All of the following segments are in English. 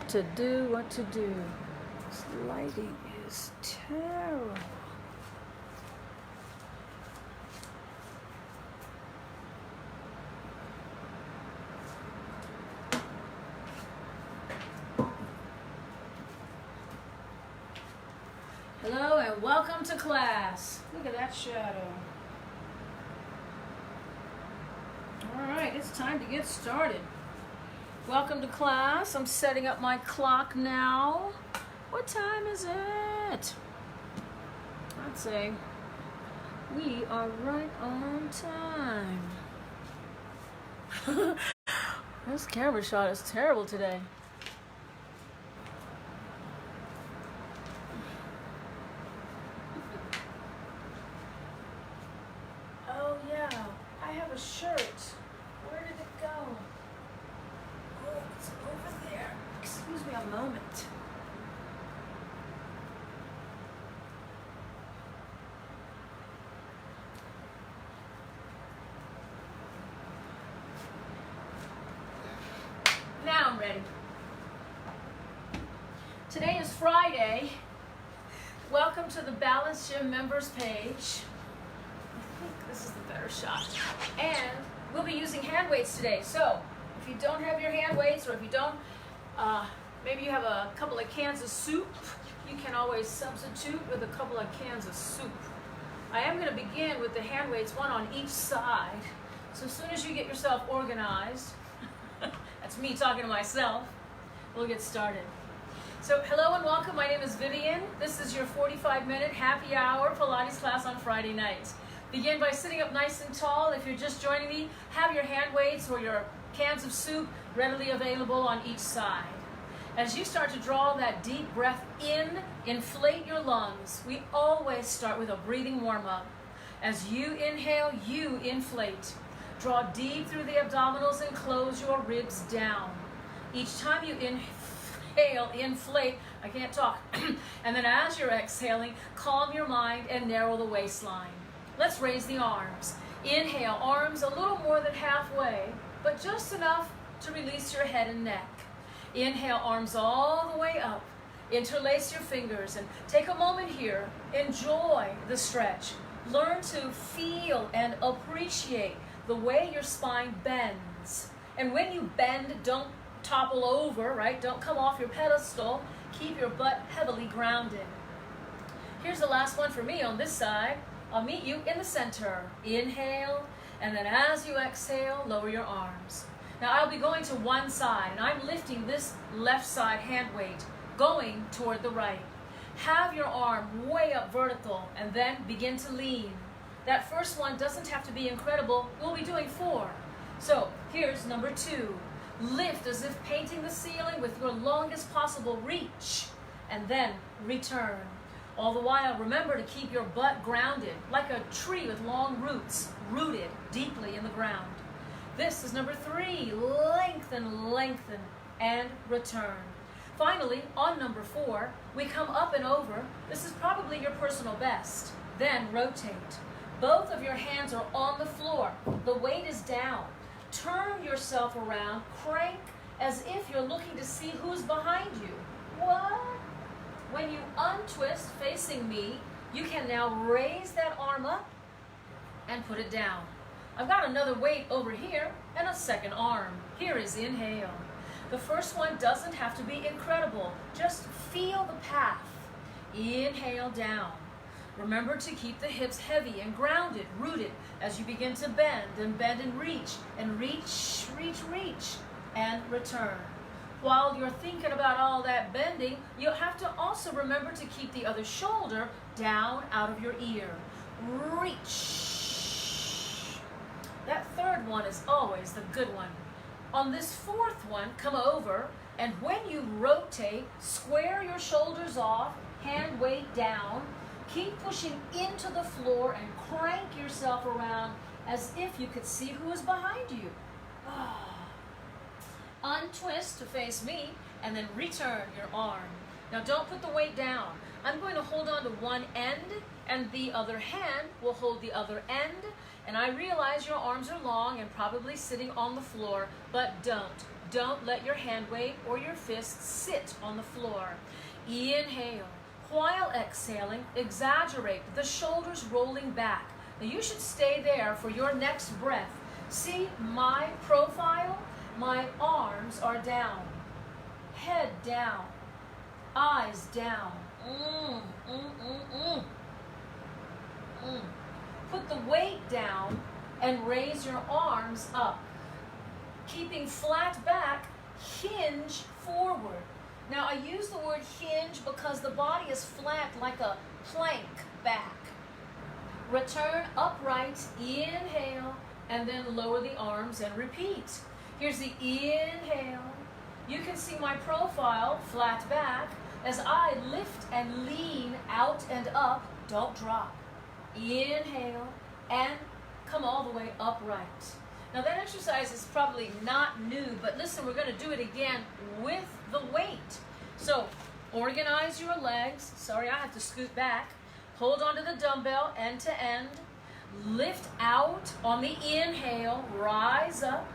What to do, what to do. This lighting is terrible. Hello and welcome to class. Look at that shadow. All right, it's time to get started. Welcome to class. I'm setting up my clock now. What time is it? I'd say we are right on time. This camera shot is terrible today. Oh yeah, I have a shirt. Where did it go? Oh, it's over there. Excuse me a moment. Now I'm ready. Today is Friday. Welcome to the Balance Gym members page. I think this is the better shot. And we'll be using hand weights today. So if you don't have your hand weights, or if you don't, maybe you have a couple of cans of soup, you can always substitute with a couple of cans of soup. I am going to begin with the hand weights, one on each side. So as soon as you get yourself organized, that's me talking to myself, we'll get started. So hello and welcome. My name is Vivian. This is your 45-minute happy hour Pilates class on Friday nights. Begin by sitting up nice and tall. If you're just joining me, have your hand weights or your cans of soup readily available on each side. As you start to draw that deep breath in, inflate your lungs. We always start with a breathing warm-up. As you inhale, you inflate. Draw deep through the abdominals and close your ribs down. Each time you inhale, inflate, I can't talk, and then as you're exhaling, calm your mind and narrow the waistline. Let's raise the arms. Inhale, arms a little more than halfway, but just enough to release your head and neck. Inhale, arms all the way up. Interlace your fingers and take a moment here. Enjoy the stretch. Learn to feel and appreciate the way your spine bends. And when you bend, don't topple over, right? Don't come off your pedestal. Keep your butt heavily grounded. Here's the last one for me on this side. I'll meet you in the center. Inhale, and then as you exhale, lower your arms. Now I'll be going to one side, and I'm lifting this left side hand weight, going toward the right. Have your arm way up vertical, and then begin to lean. That first one doesn't have to be incredible. We'll be doing 4. So here's number 2. Lift as if painting the ceiling with your longest possible reach, and then return. All the while, remember to keep your butt grounded, like a tree with long roots, rooted deeply in the ground. This is number 3. Lengthen, lengthen, and return. Finally, on number 4, we come up and over. This is probably your personal best. Then rotate. Both of your hands are on the floor. The weight is down. Turn yourself around, crank as if you're looking to see who's behind you. What? When you untwist facing me, you can now raise that arm up and put it down. I've got another weight over here and a second arm. Here is inhale. The first one doesn't have to be incredible. Just feel the path. Inhale down. Remember to keep the hips heavy and grounded, rooted as you begin to bend and reach, and reach, and return. While you're thinking about all that bending, you'll have to also remember to keep the other shoulder down out of your ear. Reach. That third one is always the good one. On this fourth one, come over, and when you rotate, square your shoulders off, hand weight down. Keep pushing into the floor and crank yourself around as if you could see who is behind you. Untwist to face me, and then return your arm. Now don't put the weight down. I'm going to hold on to one end, and the other hand will hold the other end, And I realize your arms are long and probably sitting on the floor, but don't let your hand weight or your fists sit on the floor. Inhale. While exhaling, exaggerate the shoulders rolling back. Now you should stay there for your next breath. See my profile? My arms are down. Head down. Eyes down. Put the weight down and raise your arms up. Keeping flat back, hinge forward. Now I use the word hinge because the body is flat like a plank back. Return upright, inhale, and then lower the arms and repeat. Here's the inhale. You can see my profile, flat back, as I lift and lean out and up, don't drop. Inhale, and come all the way upright. Now that exercise is probably not new, but listen, we're going to do it again with the weight. So organize your legs. Sorry, I have to scoot back. Hold onto the dumbbell end to end. Lift out on the inhale, rise up.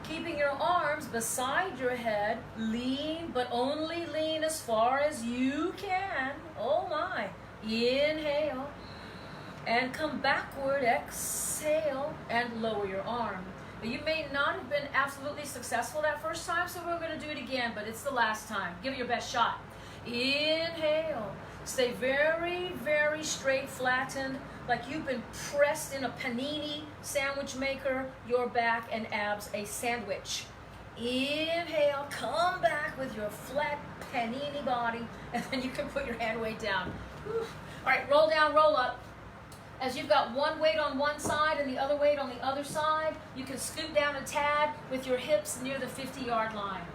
Keeping your arms beside your head, lean, but only lean as far as you can. Oh my. Inhale. And come backward, exhale, and lower your arm. You may not have been absolutely successful that first time, so we're going to do it again, but it's the last time. Give it your best shot. Inhale. Stay very, very straight, flattened, like you've been pressed in a panini sandwich maker, your back and abs a sandwich. Inhale, come back with your flat panini body, and then you can put your hand weight down. Whew. All right, roll down, roll up. As you've got one weight on one side and the other weight on the other side, you can scoot down a tad with your hips near the 50-yard line.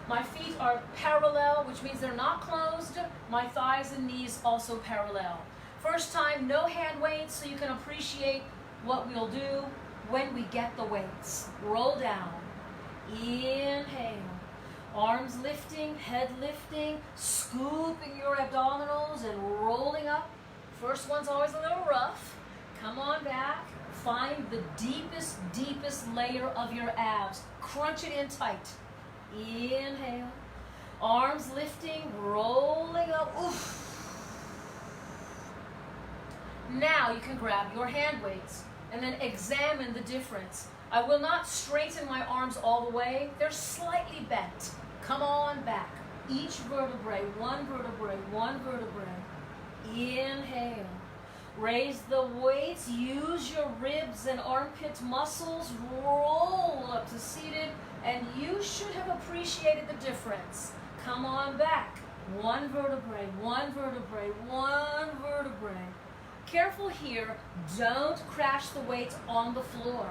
My feet are parallel, which means they're not closed. My thighs and knees also parallel. First time, no hand weights, so you can appreciate what we'll do when we get the weights. Roll down. Inhale. Arms lifting, head lifting, scooping your abdominals and rolling up. First one's always a little rough. Come on back. Find the deepest, deepest layer of your abs. Crunch it in tight. Inhale. Arms lifting, rolling up. Oof. Now you can grab your hand weights and then examine the difference. I will not straighten my arms all the way. They're slightly bent. Come on back. Each vertebrae, one vertebrae, one vertebrae. Inhale. Raise the weights. Use your ribs and armpit muscles. Roll up to seated. And you should have appreciated the difference. Come on back. One vertebrae, one vertebrae, one vertebrae. Careful here. Don't crash the weights on the floor.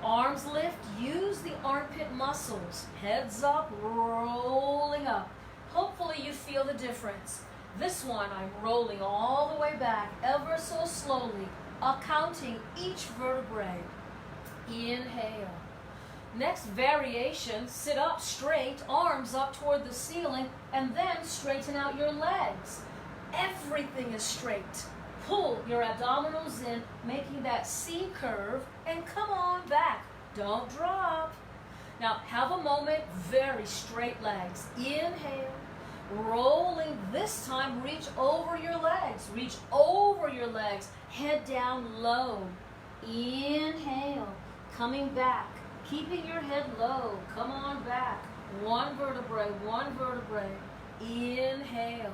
Arms lift. Use the armpit muscles. Heads up, rolling up. Hopefully you feel the difference. This one, I'm rolling all the way back, ever so slowly, accounting each vertebrae. Inhale. Next variation, sit up straight, arms up toward the ceiling, and then straighten out your legs. Everything is straight. Pull your abdominals in, making that C curve, and come on back. Don't drop. Now, have a moment, very straight legs. Inhale. Rolling this time, reach over your legs. Reach over your legs. Head down low. Inhale. Coming back. Keeping your head low. Come on back. One vertebrae, one vertebrae. Inhale.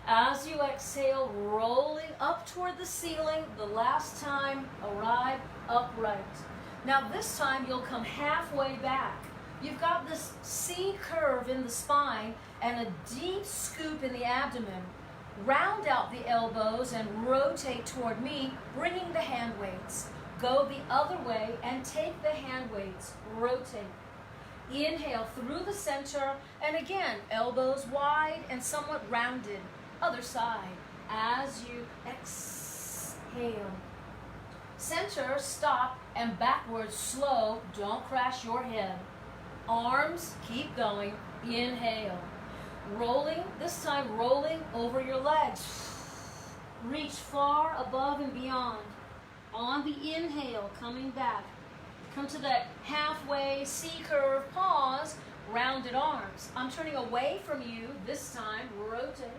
As you exhale, rolling up toward the ceiling. The last time, arrive upright. Now this time, you'll come halfway back. You've got this C curve in the spine and a deep scoop in the abdomen. Round out the elbows and rotate toward me, bringing the hand weights. Go the other way and take the hand weights. Rotate. Inhale through the center, and again, elbows wide and somewhat rounded. Other side. As you exhale. Center, stop, and backwards, slow. Don't crash your head. Arms, keep going. Inhale. Rolling, this time rolling over your legs. Reach far above and beyond. On the inhale, coming back. Come to that halfway C-curve, pause, rounded arms. I'm turning away from you this time, rotate.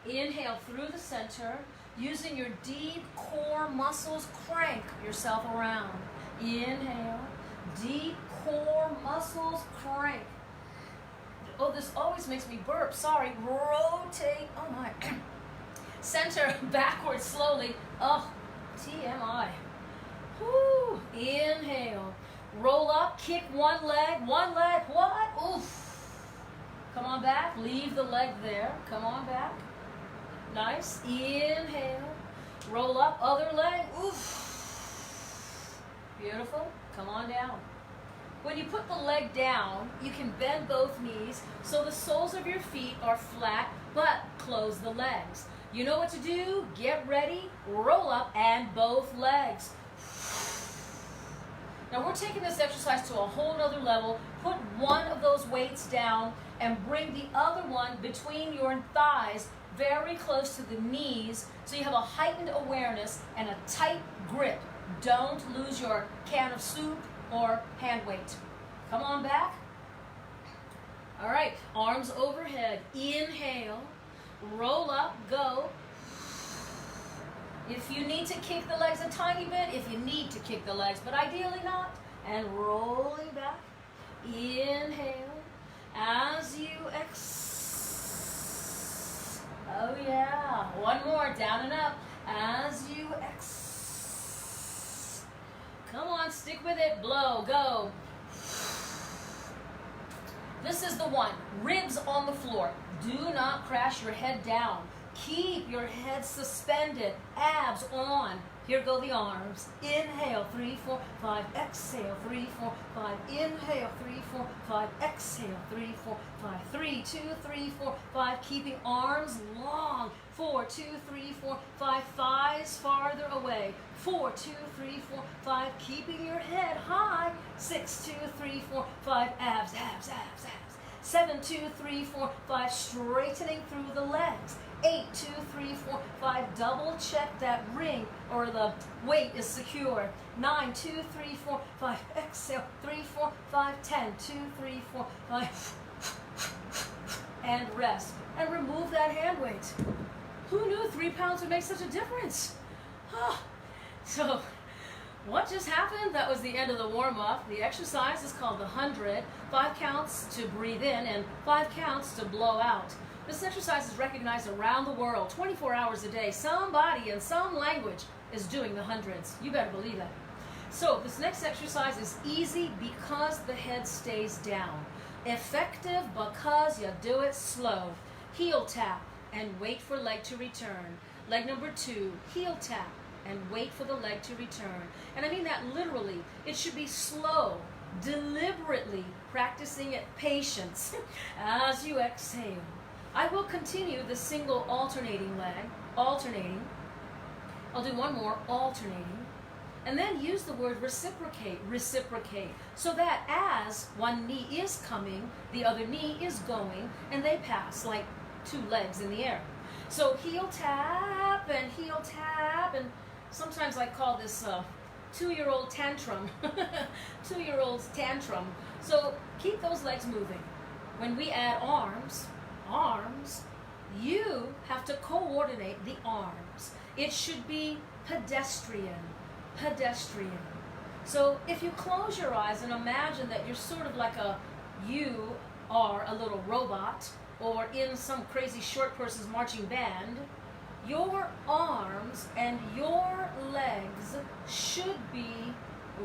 Inhale through the center, using your deep core muscles, crank yourself around. Inhale, deep core muscles, crank. Oh, this always makes me burp, sorry. Rotate, oh my. Center, backwards, slowly. Oh, TMI. Whoo, inhale. Roll up, kick one leg, what? Oof. Come on back, leave the leg there. Come on back. Nice, inhale. Roll up, other leg, oof. Beautiful, come on down. When you put the leg down, you can bend both knees so the soles of your feet are flat, but close the legs. You know what to do, get ready, roll up, and both legs. Now we're taking this exercise to a whole nother level. Put one of those weights down and bring the other one between your thighs, very close to the knees, so you have a heightened awareness and a tight grip. Don't lose your can of soup or hand weight. Come on back. All right, arms overhead. Inhale, roll up, go. If you need to kick the legs a tiny bit, if you need to kick the legs, but ideally not. And rolling back. Inhale. As you oh yeah. One more, down and up. As you come on, stick with it. Blow, go. This is the one. Ribs on the floor. Do not crash your head down. Keep your head suspended, abs on. Here go the arms. Inhale, 3, 4, 5. Exhale, 3, 4, 5. Inhale, 3, 4, 5. Exhale, 3, 4, 5. 3, 2, 3, 4, 5. Keeping arms long. 4, 2, 3, 4, 5. Thighs farther away. 4, 2, 3, 4, 5. Keeping your head high. 6, 2, 3, 4, 5. Abs, abs, abs, abs. 7, 2, 3, 4, 5. Straightening through the legs. 8, 2, 3, 4, 5. Double check that ring or the weight is secure. 9, 2, 3, 4, 5. Exhale. 3, 4, 5. 10, 2, 3, 4, 5. And rest. And remove that hand weight. Who knew 3 pounds would make such a difference? Oh. So, what just happened? That was the end of the warm-up. The exercise is called the 100. 5 counts to breathe in and 5 counts to blow out. This exercise is recognized around the world, 24 hours a day. Somebody in some language is doing the hundreds. You better believe that. So this next exercise is easy because the head stays down. Effective because you do it slow. Heel tap and wait for leg to return. Leg number 2, heel tap and wait for the leg to return. And I mean that literally. It should be slow, deliberately practicing it, patience as you exhale. I will continue the single alternating leg, alternating. I'll do one more, alternating. And then use the word reciprocate, reciprocate. So that as one knee is coming, the other knee is going, and they pass like 2 legs in the air. So heel tap, and sometimes I call this 2-year-old tantrum. 2-year-old's tantrum. So keep those legs moving. When we add arms, you have to coordinate the arms. It should be pedestrian, pedestrian. So if you close your eyes and imagine that you're sort of like you are a little robot or in some crazy short person's marching band, your arms and your legs should be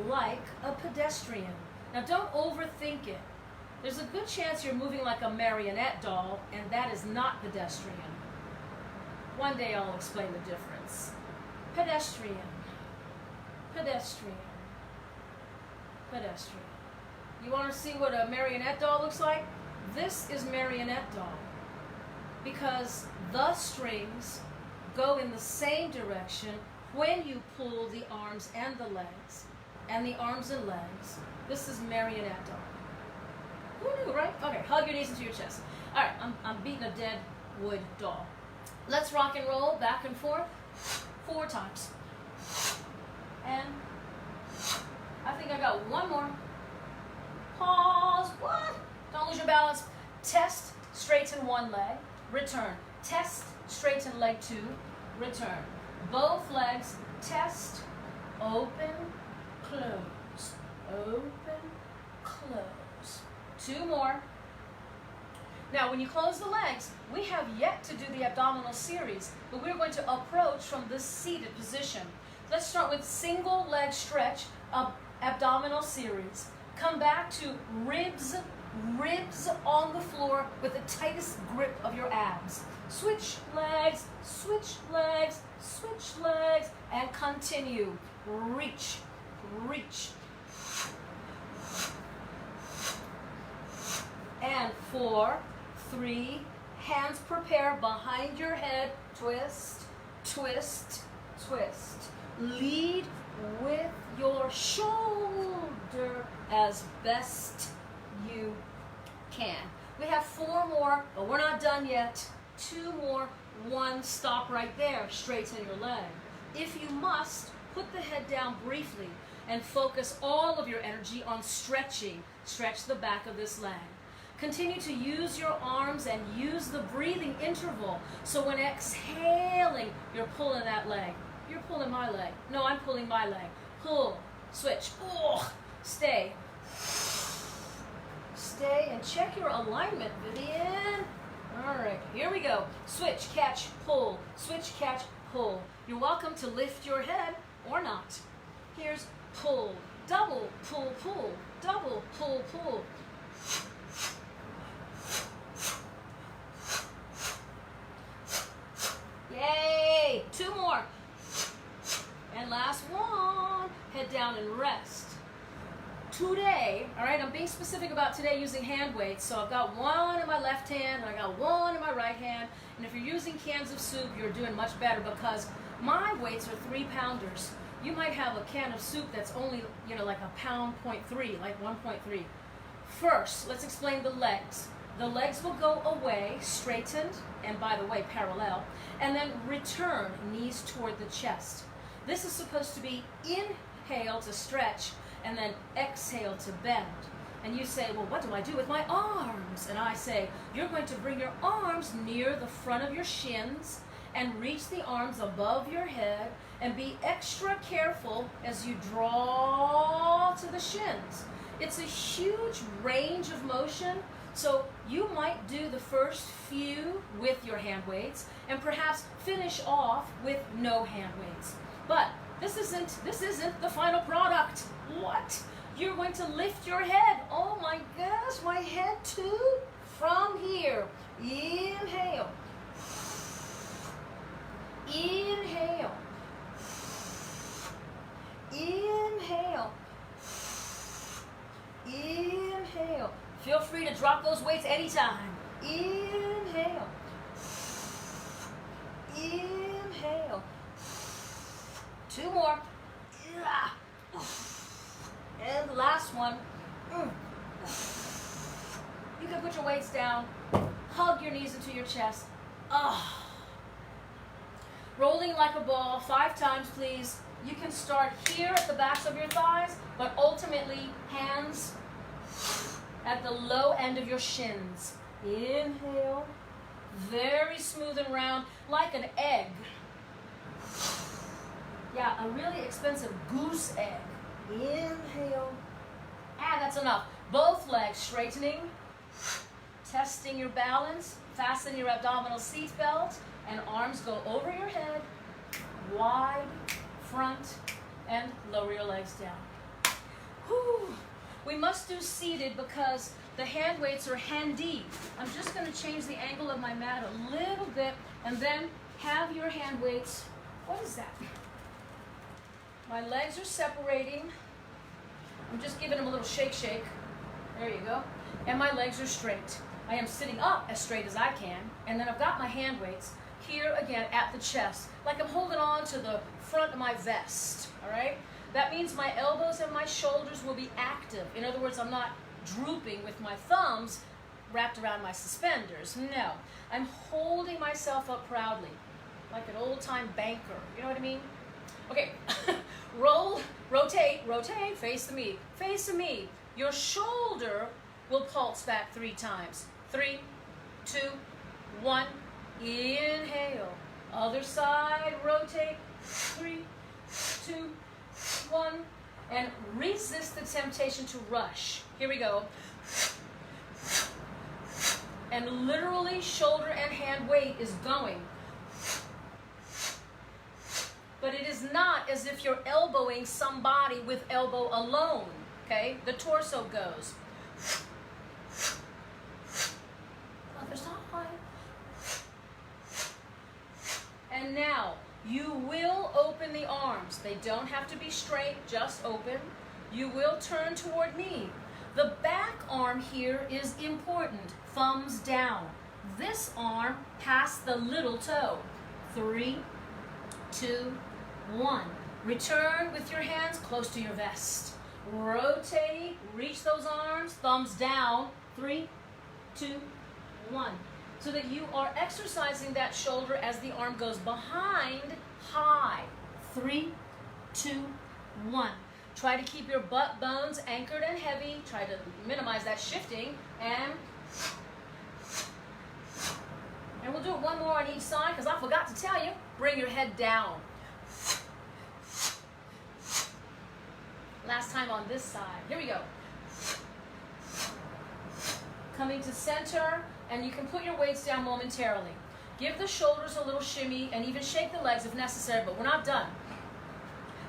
like a pedestrian. Now don't overthink it. There's a good chance you're moving like a marionette doll, and that is not pedestrian. One day I'll explain the difference. Pedestrian, pedestrian, pedestrian. You want to see what a marionette doll looks like? This is marionette doll because the strings go in the same direction when you pull the arms and the legs, and the arms and legs. This is marionette doll. Who knew, right? Okay, hug your knees into your chest. All right, I'm beating a dead wood doll. Let's rock and roll back and forth 4 times. And I think I got one more. Pause. What? Don't lose your balance. Test, straighten one leg, return. Test, straighten leg 2, return. Both legs, test, open, close, open, close. 2 more. Now, when you close the legs, we have yet to do the abdominal series, but we're going to approach from this seated position. Let's start with single leg stretch, abdominal series. Come back to ribs on the floor with the tightest grip of your abs. Switch legs, switch legs, switch legs, and continue. Reach, reach. And 4, 3, hands prepare behind your head. Twist, twist, twist. Lead with your shoulder as best you can. We have 4 more, but we're not done yet. 2 more. 1, stop right there. Straighten your leg. If you must, put the head down briefly and focus all of your energy on stretching. Stretch the back of this leg. Continue to use your arms and use the breathing interval. So when exhaling, you're pulling that leg. You're pulling my leg. No, I'm pulling my leg. Pull, switch. Oh, stay. Stay and check your alignment, Vivian. All right, here we go. Switch, catch, pull. Switch, catch, pull. You're welcome to lift your head or not. Here's pull, double, pull, pull, double, pull, pull. Yay! 2 more. And last one. Head down and rest. Today, all right, I'm being specific about today using hand weights. So I've got 1 in my left hand and I got 1 in my right hand. And if you're using cans of soup, you're doing much better because my weights are 3-pounders. You might have a can of soup that's only, like a pound, 0.3, like 1.3. First, let's explain the legs. The legs will go away, straightened, and by the way, parallel, and then return, knees toward the chest. This is supposed to be inhale to stretch, and then exhale to bend. And you say, well, what do I do with my arms? And I say, you're going to bring your arms near the front of your shins and reach the arms above your head and be extra careful as you draw to the shins. It's a huge range of motion, so you might do the first few with your hand weights and perhaps finish off with no hand weights. But this isn't the final product. What? You're going to lift your head. Oh my gosh, my head too? From here. Inhale. Inhale. Inhale. Inhale. Feel free to drop those weights anytime. Inhale. Inhale. 2 more. And the last one. You can put your weights down. Hug your knees into your chest. Rolling like a ball 5 times, please. You can start here at the backs of your thighs, but ultimately hands at the low end of your shins. Inhale. Very smooth and round, like an egg. Yeah, a really expensive goose egg. Inhale. That's enough. Both legs straightening. Testing your balance. Fasten your abdominal seat belt. And arms go over your head. Wide, front, and lower your legs down. Whew. We must do seated because the hand weights are handy. I'm just going to change the angle of my mat a little bit and then have your hand weights. What is that? My legs are separating. I'm just giving them a little shake. There you go. And my legs are straight. I am sitting up as straight as I can. And then I've got my hand weights here again at the chest, like I'm holding on to the front of my vest, all right? That means my elbows and my shoulders will be active. In other words, I'm not drooping with my thumbs wrapped around my suspenders. No, I'm holding myself up proudly, like an old-time banker. You know what I mean? Okay, roll, rotate, rotate, face to me, face to me. Your shoulder will pulse back 3 times. 3, 2, 1, inhale. Other side, rotate, 3, 2, 1, and resist the temptation to rush. Here we go. And literally shoulder and hand weight is going. But it is not as if you're elbowing somebody with elbow alone, okay? The torso goes. Other side. And now, you will open the arms. They don't have to be straight, just open. You will turn toward me. The back arm here is important. Thumbs down. This arm past the little toe. 3, 2, 1. Return with your hands close to your vest. Rotate, reach those arms, thumbs down. 3, 2, 1. So that you are exercising that shoulder as the arm goes behind, high. 3, 2, 1. Try to keep your butt bones anchored and heavy. Try to minimize that shifting. And we'll do it one more on each side because I forgot to tell you. Bring your head down. Last time on this side. Here we go. Coming to center, and you can put your weights down momentarily. Give the shoulders a little shimmy and even shake the legs if necessary, but we're not done.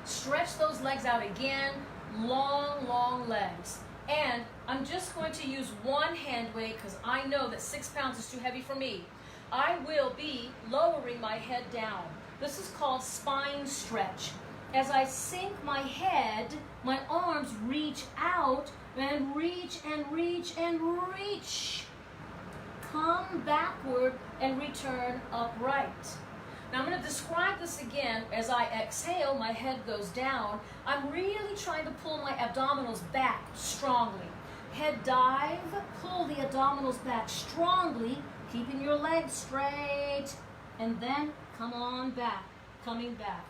Stretch those legs out again. Long, long legs. And I'm just going to use one hand weight because I know that 6 pounds is too heavy for me. I will be lowering my head down. This is called spine stretch. As I sink my head, my arms reach out and reach and reach and reach. Come backward and return upright. Now I'm going to describe this again. As I exhale, my head goes down. I'm really trying to pull my abdominals back strongly. Head dive, pull the abdominals back strongly, keeping your legs straight, and then come on back, coming back.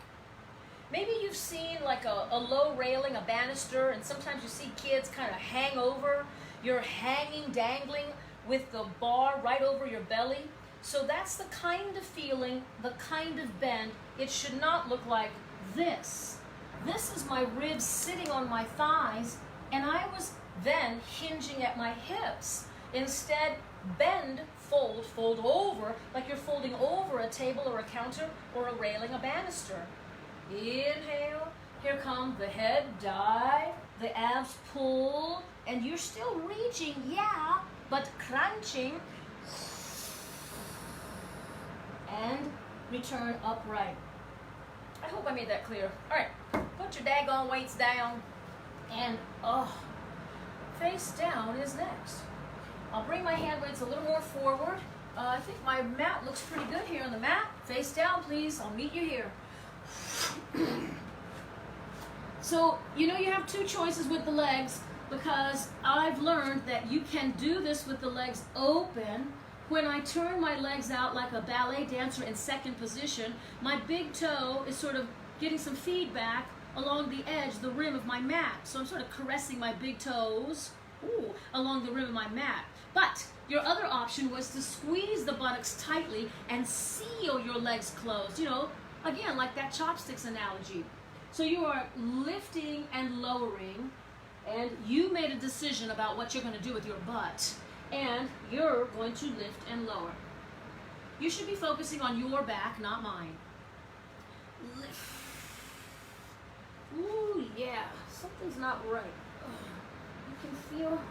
Maybe you've seen like a low railing, a banister, and sometimes you see kids kind of hang over. You're hanging, dangling with the bar right over your belly. So that's the kind of feeling, the kind of bend. It should not look like this. This is my ribs sitting on my thighs, and I was then hinging at my hips. Instead, bend, fold, fold over, like you're folding over a table or a counter or a railing, a banister. Inhale, here come the head dive, the abs pull, and you're still reaching, yeah, but crunching. And return upright. I hope I made that clear. All right, put your daggone weights down, and face down is next. I'll bring my hand weights a little more forward. I think my mat looks pretty good here on the mat. Face down, please. I'll meet you here. So, you know you have 2 choices with the legs because I've learned that you can do this with the legs open. When I turn my legs out like a ballet dancer in second position, my big toe is sort of getting some feedback along the edge, the rim of my mat. So I'm sort of caressing my big toes along the rim of my mat. But your other option was to squeeze the buttocks tightly and seal your legs closed. You know, again, like that chopsticks analogy. So you are lifting and lowering, and you made a decision about what you're going to do with your butt. And you're going to lift and lower. You should be focusing on your back, not mine. Lift. Ooh, yeah. Something's not right. You can feel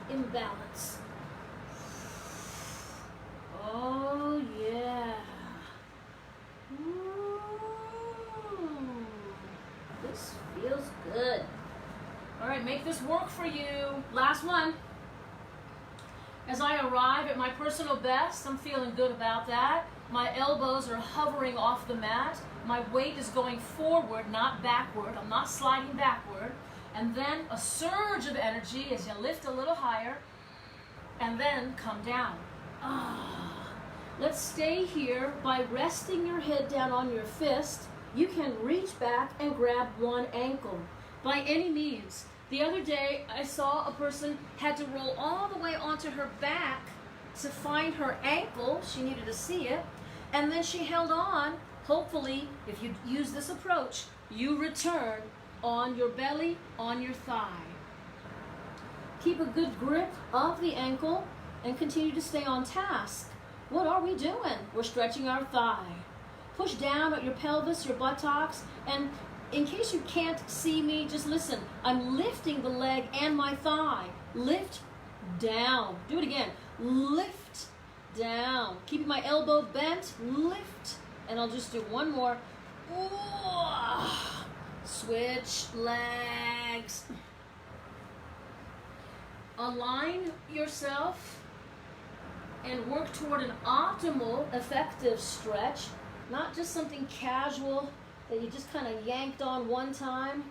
imbalance. Oh, yeah. Ooh. This feels good. All right, make this work for you. Last one. As I arrive at my personal best, I'm feeling good about that. My elbows are hovering off the mat. My weight is going forward, not backward. I'm not sliding backward. And then a surge of energy as you lift a little higher and then come down. Let's stay here by resting your head down on your fist. you can reach back and grab one ankle by any means. The other day, I saw a person had to roll all the way onto her back to find her ankle. She needed to see it. And then she held on. Hopefully, if you use this approach, you return on your belly, on your thigh. Keep a good grip of the ankle and continue to stay on task. What are we doing? We're stretching our thigh. Push down at your pelvis, your buttocks, and in case you can't see me, just listen. I'm lifting the leg and my thigh. Lift, down. Do it again. Lift, down. Keeping my elbow bent, lift. And I'll just do one more. Ooh. Switch legs. Align yourself and work toward an optimal, effective stretch, not just something casual that you just kind of yanked on one time.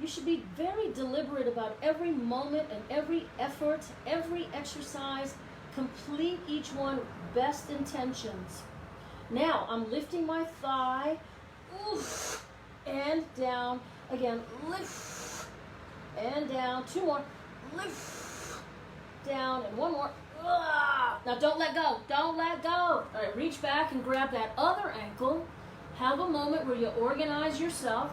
You should be very deliberate about every moment and every effort, every exercise. Complete each one, best intentions. Now, I'm lifting my thigh, oof, and down. Again, lift, and down. Two more, lift, down, and one more. Now, don't let go. Don't let go. All right, reach back and grab that other ankle. Have a moment where you organize yourself.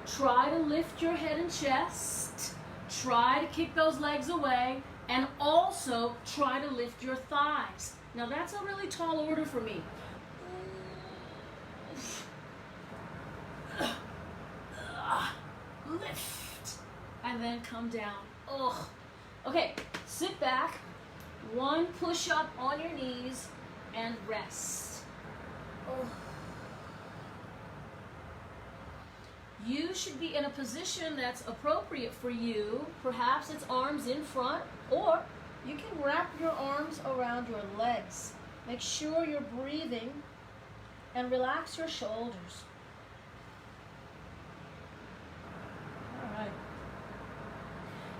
Try to lift your head and chest. Try to kick those legs away. And also try to lift your thighs. Now that's a really tall order for me. Lift. And then come down. Ugh. Okay, sit back. One push up on your knees and rest. Ugh. You should be in a position that's appropriate for you. Perhaps it's arms in front, or you can wrap your arms around your legs. Make sure you're breathing and relax your shoulders. All right.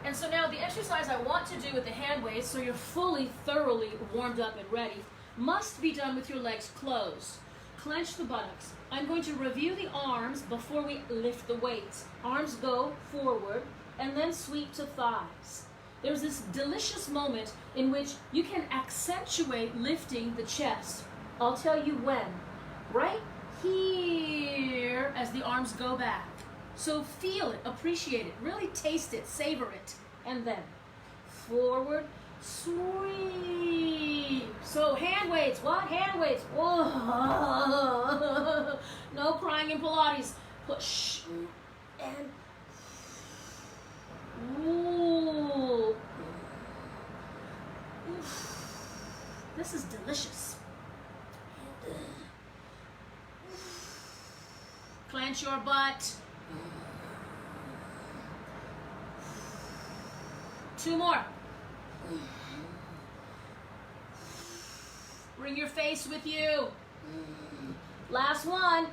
And so now the exercise I want to do with the hand weights, so you're fully, thoroughly warmed up and ready, must be done with your legs closed. Clench the buttocks. I'm going to review the arms before we lift the weights. Arms go forward and then sweep to thighs. There's this delicious moment in which you can accentuate lifting the chest. I'll tell you when. Right here as the arms go back. So feel it, appreciate it, really taste it, savor it. And then forward, sweep. So hand weights, what? Hand weights. Whoa. No crying in Pilates. Push and ooh. This is delicious. Clench your butt. Two more. Bring your face with you. Last one.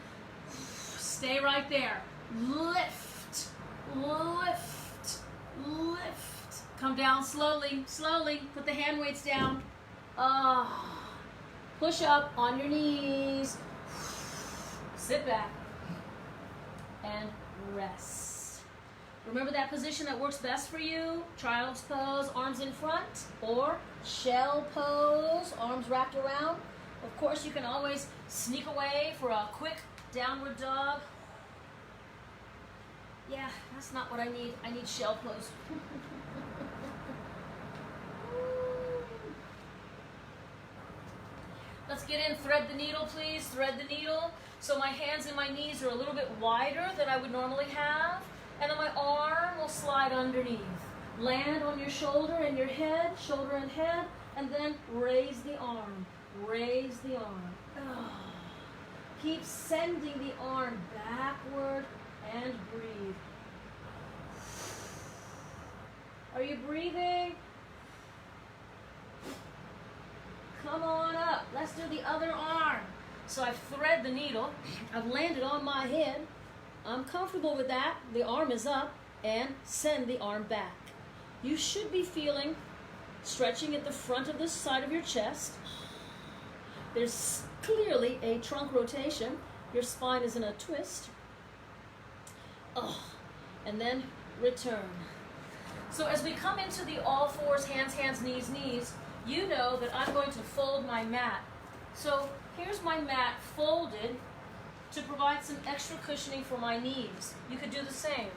Stay right there. Lift, lift, lift. Come down slowly, slowly. Put the hand weights down. Push up on your knees. Sit back and rest. Remember that position that works best for you? Child's pose, arms in front, or shell pose, arms wrapped around. Of course, you can always sneak away for a quick downward dog. Yeah, that's not what I need. I need shell pose. Let's get in. Thread the needle, please. Thread the needle. So my hands and my knees are a little bit wider than I would normally have. And then my arm will slide underneath. Land on your shoulder and your head, shoulder and head, and then raise the arm. Raise the arm. Keep sending the arm backward and breathe. Are you breathing? Come on up. Let's do the other arm. So I've thread the needle. I've landed on my head. I'm comfortable with that. The arm is up, and send the arm back. You should be feeling stretching at the front of the side of your chest. There's clearly a trunk rotation. Your spine is in a twist. and then return. So as we come into the all fours, hands, hands, knees, knees, you know that I'm going to fold my mat. So here's my mat folded to provide some extra cushioning for my knees. You could do the same.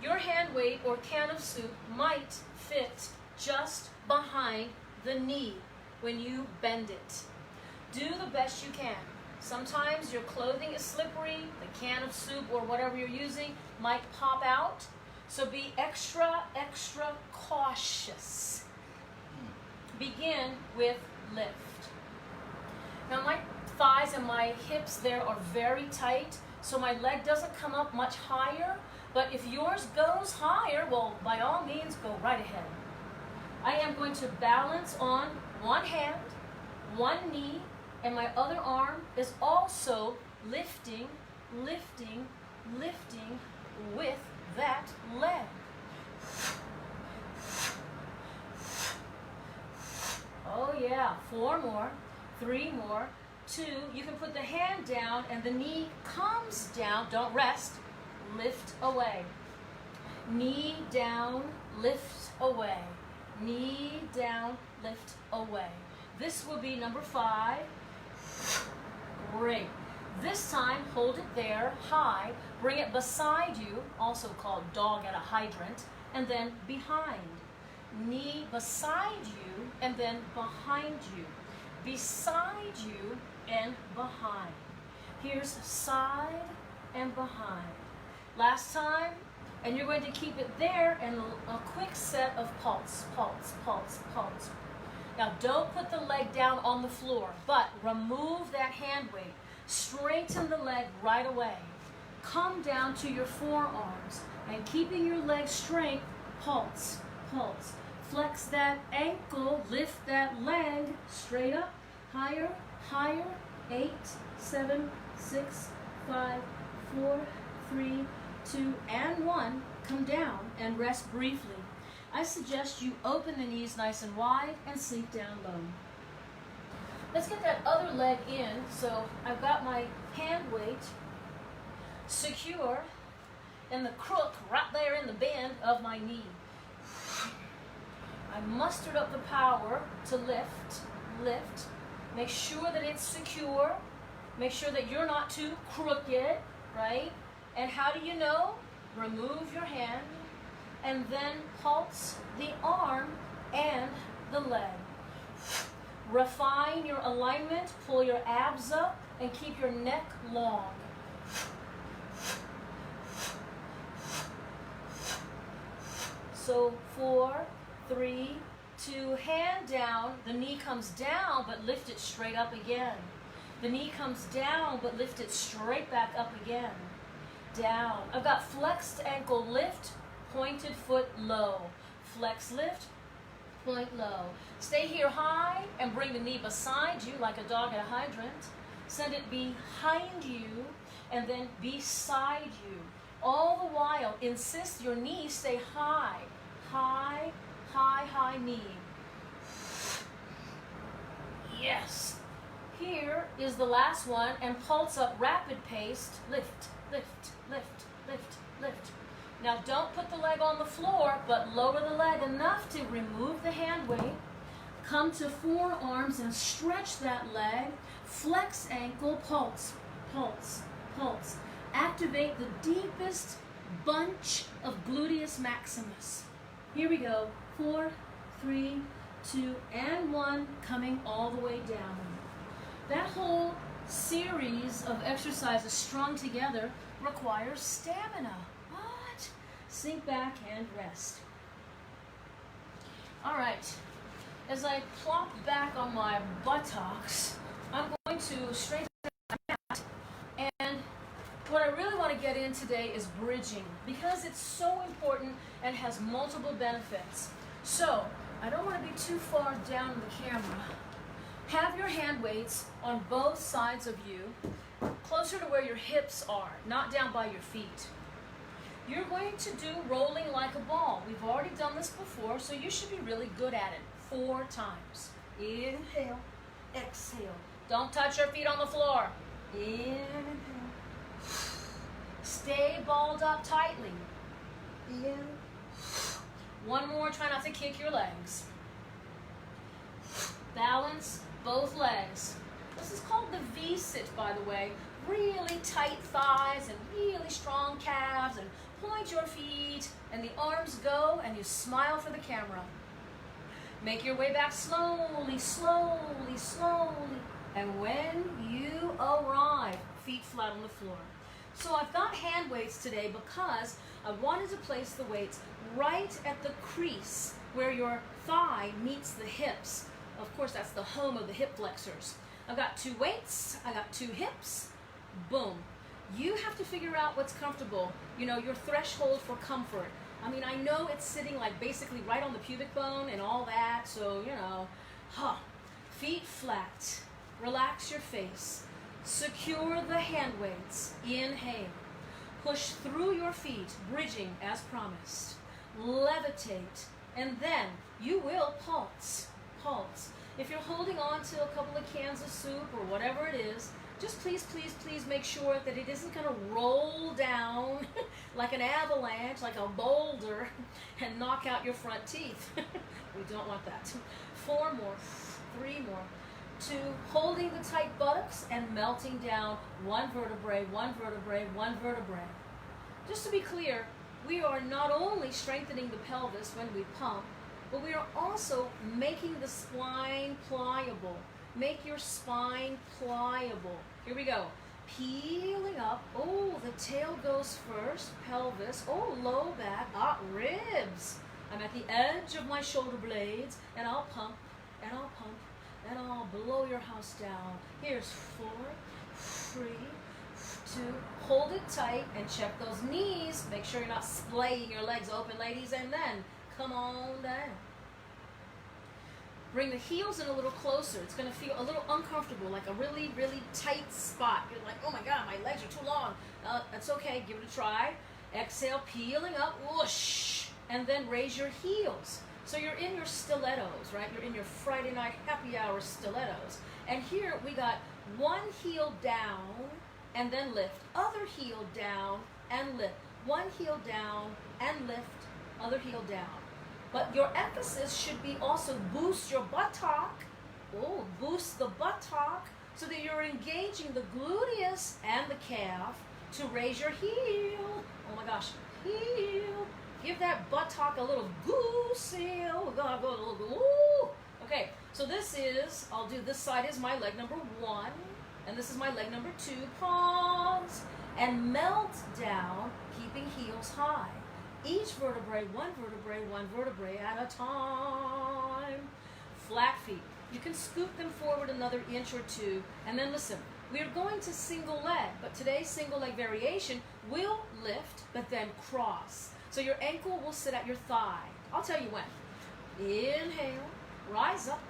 Your hand weight or can of soup might fit just behind the knee when you bend it. Do the best you can. Sometimes your clothing is slippery, the can of soup or whatever you're using might pop out, so be extra, extra cautious. Begin with lift. Now my thighs and my hips there are very tight, so my leg doesn't come up much higher, but if yours goes higher, well, by all means, go right ahead. I am going to balance on one hand, one knee, and my other arm is also lifting, lifting, lifting with that leg. Oh yeah, 4 more, 3 more, 2. You can put the hand down and the knee comes down. Don't rest. Lift away. Knee down, lift away. Knee down, lift away. This will be number 5. Great. This time, hold it there, high. Bring it beside you, also called dog at a hydrant, and then behind. Knee beside you, and then behind you. Beside you, and behind. Here's side and behind. Last time, and you're going to keep it there, and a quick set of pulse, pulse, pulse, pulse. Now don't put the leg down on the floor, but remove that hand weight. Straighten the leg right away. Come down to your forearms, and keeping your leg straight, pulse, pulse. Flex that ankle, lift that leg, straight up, higher, higher. 8, 7, 6, 5, 4, 3, 2, and 1. Come down and rest briefly. I suggest you open the knees nice and wide and sink down low. Let's get that other leg in. So I've got my hand weight secure in the crook right there in the bend of my knee. I mustered up the power to lift, lift. Make sure that it's secure. Make sure that you're not too crooked, right? And how do you know? Remove your hand and then pulse the arm and the leg. Refine your alignment, pull your abs up, and keep your neck long. So 4, 3, 2, hand down. The knee comes down, but lift it straight up again. The knee comes down, but lift it straight back up again. Down. I've got flexed ankle lift, pointed foot low. Flex lift, point low. Stay here high and bring the knee beside you like a dog at a hydrant. Send it behind you and then beside you. All the while, insist your knee stay high. High, high, high knee. Yes. Here is the last one, and pulse up rapid paced. Lift, lift, lift, lift, lift. Now don't put the leg on the floor, but lower the leg enough to remove the hand weight. Come to forearms and stretch that leg. Flex ankle, pulse, pulse, pulse. Activate the deepest bunch of gluteus maximus. Here we go. 4, 3, 2, and 1, coming all the way down. That whole series of exercises strung together requires stamina. What? Sink back and rest. All right. As I plop back on my buttocks, I'm going to straighten my mat. And what I really want to get in today is bridging, because it's so important and has multiple benefits. So, I don't want to be too far down in the camera. Have your hand weights on both sides of you, closer to where your hips are, not down by your feet. You're going to do rolling like a ball. We've already done this before, so you should be really good at it. 4 times. Inhale, exhale. Don't touch your feet on the floor. Inhale. Stay balled up tightly. In. One more, try not to kick your legs. Balance both legs. This is called the V-sit, by the way. Really tight thighs and really strong calves, and point your feet and the arms go, and you smile for the camera. Make your way back slowly, slowly, slowly. And when you arrive, feet flat on the floor. So I've got hand weights today because I wanted to place the weights right at the crease where your thigh meets the hips. Of course, that's the home of the hip flexors. I've got 2 weights, I got 2 hips, boom. You have to figure out what's comfortable, you know, your threshold for comfort. I mean, I know it's sitting like basically right on the pubic bone and all that, so, you know, feet flat, relax your face, secure the hand weights, inhale, push through your feet, bridging as promised, levitate, and then you will pulse. If you're holding on to a couple of cans of soup or whatever it is, just please make sure that it isn't going to roll down like an avalanche, like a boulder, and knock out your front teeth. We don't want that. 4 more, 3 more, 2, holding the tight buttocks and melting down 1 vertebrae, 1 vertebrae, 1 vertebrae. Just to be clear, we are not only strengthening the pelvis when we pump, but we are also making the spine pliable. Make your spine pliable. Here we go. Peeling up. Oh, the tail goes first. Pelvis. Oh, low back. Ribs. I'm at the edge of my shoulder blades, and I'll pump, and I'll pump, and I'll blow your house down. Here's 4, 3, 2. Hold it tight and check those knees. Make sure you're not splaying your legs open, ladies, and then come on down. Bring the heels in a little closer. It's going to feel a little uncomfortable, like a really, really tight spot. You're like, oh my God, my legs are too long. That's okay. Give it a try. Exhale, peeling up, whoosh, and then raise your heels. So you're in your stilettos, right? You're in your Friday night happy hour stilettos. And here we got 1 heel down and then lift. Other heel down and lift. 1 heel down and lift. Other heel down. But your emphasis should be also boost your buttock. Oh, boost the buttock so that you're engaging the gluteus and the calf to raise your heel. Oh my gosh, heel. Give that buttock a little goose. Oh, God, go a little ooh. Okay, so this is, I'll do this side is my leg number 1, and this is my leg number 2. Pause and melt down, keeping heels high. Each vertebrae, 1 vertebrae, 1 vertebrae at a time. Flat feet. You can scoop them forward another inch or 2. And then listen, we're going to single leg, but today's single leg variation will lift, but then cross. So your ankle will sit at your thigh. I'll tell you when. Inhale, rise up.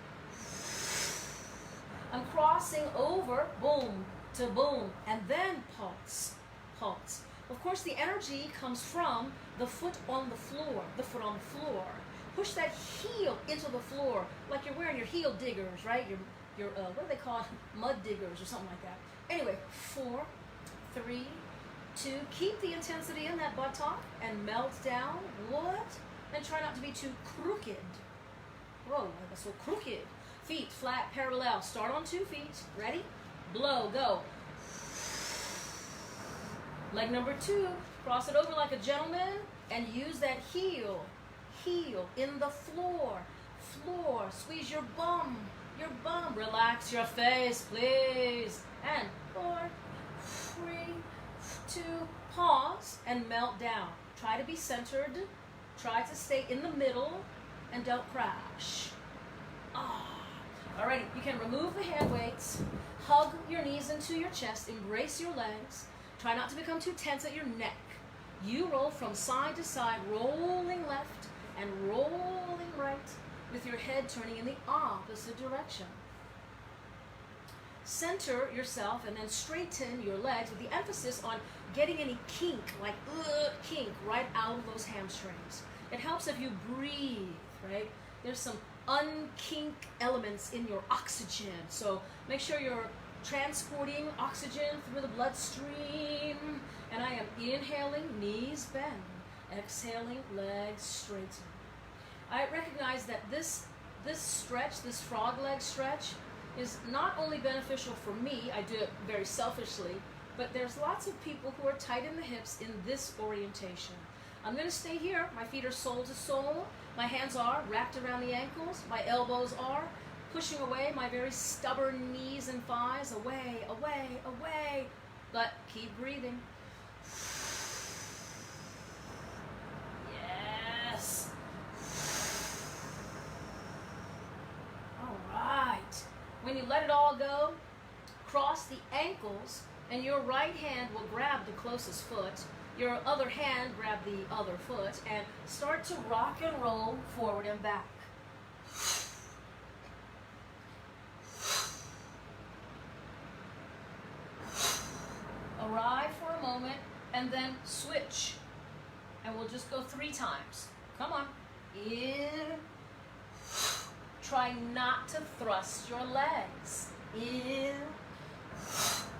I'm crossing over, boom to boom, and then pulse, pulse. Of course, the energy comes from the foot on the floor, Push that heel into the floor, like you're wearing your heel diggers, right? Your what do they call it? Mud diggers or something like that. Anyway, 4, 3, 2. Keep the intensity in that buttock and melt down. What? And try not to be too crooked. Whoa, that's so crooked. Feet flat, parallel. Start on 2 feet. Ready? Blow, go. Leg number 2, cross it over like a gentleman and use that heel in the floor, squeeze your bum, relax your face, please. And 4, 3, 2, pause and melt down. Try to be centered, try to stay in the middle and don't crash. Alrighty, you can remove the hand weights, hug your knees into your chest, embrace your legs. Try not to become too tense at your neck. You roll from side to side, rolling left and rolling right, with your head turning in the opposite direction. Center yourself and then straighten your legs with the emphasis on getting any kink, like kink, right out of those hamstrings. It helps if you breathe, right? There's some unkink elements in your oxygen, so make sure you're transporting oxygen through the bloodstream. And I am inhaling, knees bend. Exhaling, legs straighten. I recognize that this stretch, this frog leg stretch, is not only beneficial for me, I do it very selfishly, but there's lots of people who are tight in the hips in this orientation. I'm going to stay here. My feet are sole to sole. My hands are wrapped around the ankles. My elbows are pushing away my very stubborn knees and thighs. Away, away, away. But keep breathing. Yes. All right. When you let it all go, cross the ankles, and your right hand will grab the closest foot. Your other hand grab the other foot, and start to rock and roll forward and back. Arrive for a moment, and then switch. And we'll just go 3 times. Come on. In. Try not to thrust your legs. In.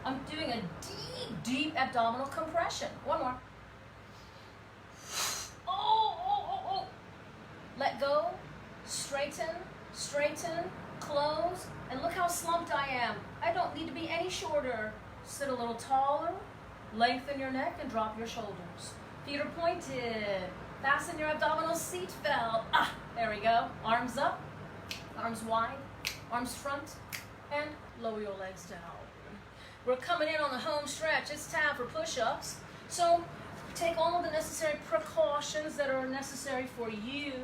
I'm doing a deep, deep abdominal compression. One more. Oh, oh, oh, oh. Let go. Straighten, straighten, close. And look how slumped I am. I don't need to be any shorter. Sit a little taller. Lengthen your neck and drop your shoulders. Feet are pointed. Fasten your abdominal seat belt. There we go. Arms up. Arms wide. Arms front. And lower your legs down. We're coming in on the home stretch. It's time for push-ups. So take all the necessary precautions that are necessary for you.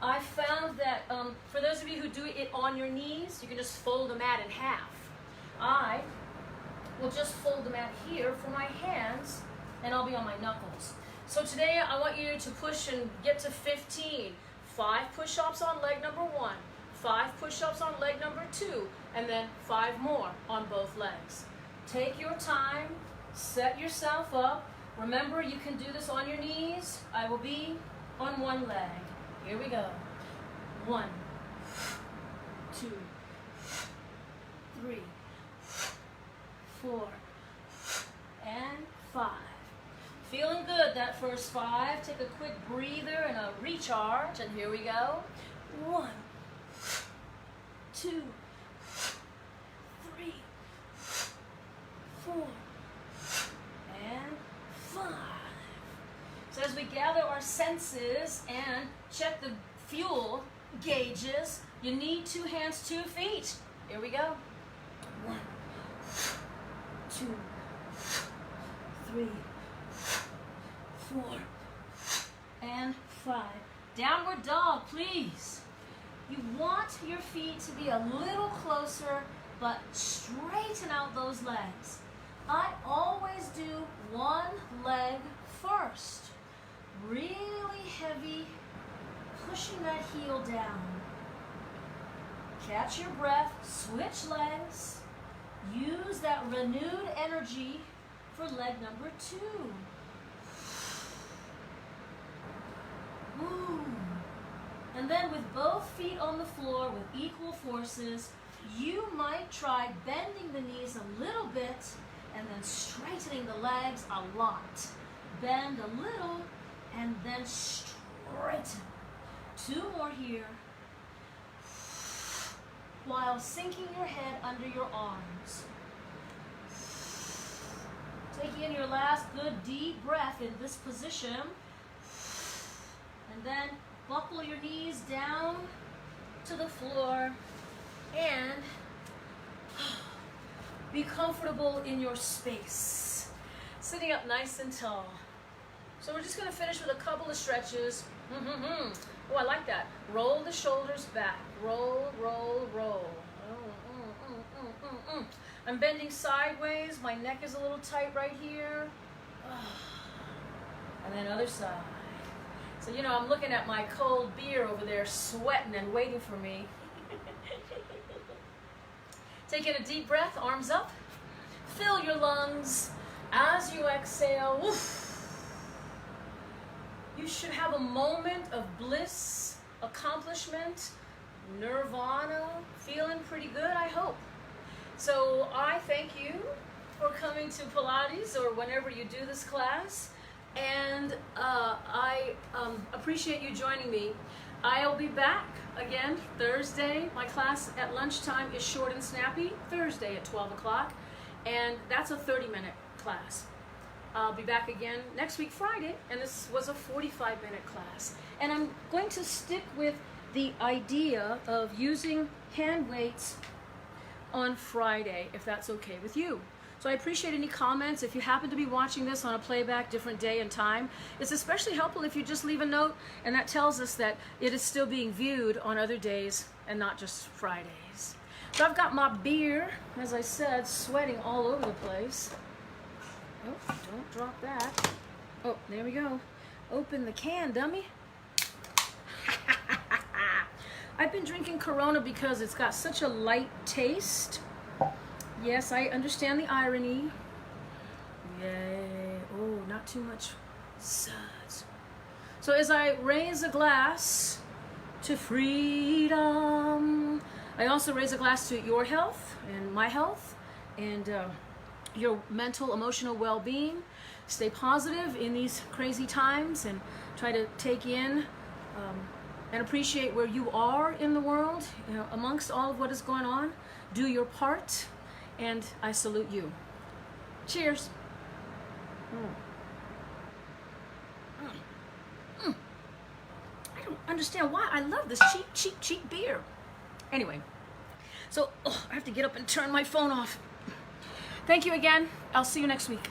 I found that for those of you who do it on your knees, you can just fold the mat in half. I will just fold the mat here for my hands, and I'll be on my knuckles. So today I want you to push and get to 15. 5 push-ups on leg number 1. 5 push-ups on leg number 2, and then 5 more on both legs. Take your time, set yourself up. Remember, you can do this on your knees. I will be on one leg. Here we go. 1, 2, 3, 4, and 5. Feeling good that first 5. Take a quick breather and a recharge, and here we go. 1, 2, 3, 4, and 5. So as we gather our senses and check the fuel gauges, you need 2 hands, 2 feet. Here we go. 1, 2, 3, 4, and 5. Downward dog, please. You want your feet to be a little closer, but straighten out those legs. I always do one leg first. Really heavy, pushing that heel down. Catch your breath, switch legs. Use that renewed energy for leg number 2. Woo. And then with both feet on the floor with equal forces, you might try bending the knees a little bit and then straightening the legs a lot. Bend a little and then straighten. 2 more here. While sinking your head under your arms. Take in your last good deep breath in this position. And then buckle your knees down to the floor and be comfortable in your space. Sitting up nice and tall. So we're just going to finish with a couple of stretches. Oh, I like that. Roll the shoulders back. Roll, roll, roll. I'm bending sideways. My neck is a little tight right here. And then other side. So, you know, I'm looking at my cold beer over there sweating and waiting for me. Take in a deep breath, arms up. Fill your lungs as you exhale. Woof. You should have a moment of bliss, accomplishment, nirvana, feeling pretty good, I hope. So I thank you for coming to Pilates or whenever you do this class. And I appreciate you joining me. I'll be back again Thursday. My class at lunchtime is short and snappy, Thursday at 12 o'clock. And that's a 30-minute class. I'll be back again next week, Friday, and this was a 45-minute class. And I'm going to stick with the idea of using hand weights on Friday, if that's okay with you. So I appreciate any comments. If you happen to be watching this on a playback, different day and time, it's especially helpful if you just leave a note, and that tells us that it is still being viewed on other days and not just Fridays. So I've got my beer, as I said, sweating all over the place. Oh, don't drop that. Oh, there we go. Open the can, dummy. I've been drinking Corona because it's got such a light taste. Yes, I understand the irony. Yay. Oh, not too much suds. So as I raise a glass to freedom, I also raise a glass to your health and my health and your mental, emotional well-being. Stay positive in these crazy times and try to take in and appreciate where you are in the world, you know, amongst all of what is going on. Do your part, and I salute you. Cheers. I don't understand why I love this cheap beer. Anyway, so I have to get up and turn my phone off. Thank you again. I'll see you next week.